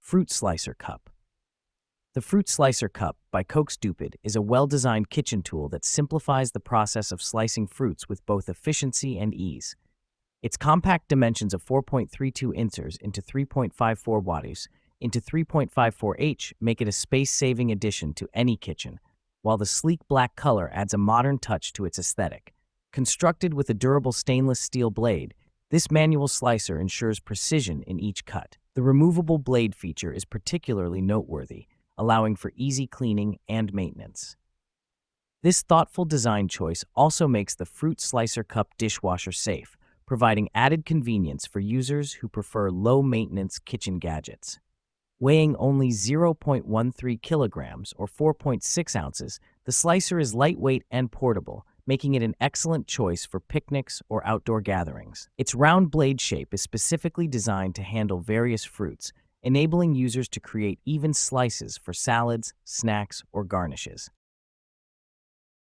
Fruit Slicer Cup. The Fruit Slicer Cup by Coke Stupid is a well-designed kitchen tool that simplifies the process of slicing fruits with both efficiency and ease. Its compact dimensions of 4.32 inches into 3.54 watts into 3.54 make it a space-saving addition to any kitchen, while the sleek black color adds a modern touch to its aesthetic. Constructed with a durable stainless steel blade, this manual slicer ensures precision in each cut. The removable blade feature is particularly noteworthy, allowing for easy cleaning and maintenance. This thoughtful design choice also makes the Fruit Slicer Cup dishwasher safe, providing added convenience for users who prefer low-maintenance kitchen gadgets. Weighing only 0.13 kilograms or 4.6 ounces, the slicer is lightweight and portable, making it an excellent choice for picnics or outdoor gatherings. Its round blade shape is specifically designed to handle various fruits, enabling users to create even slices for salads, snacks, or garnishes.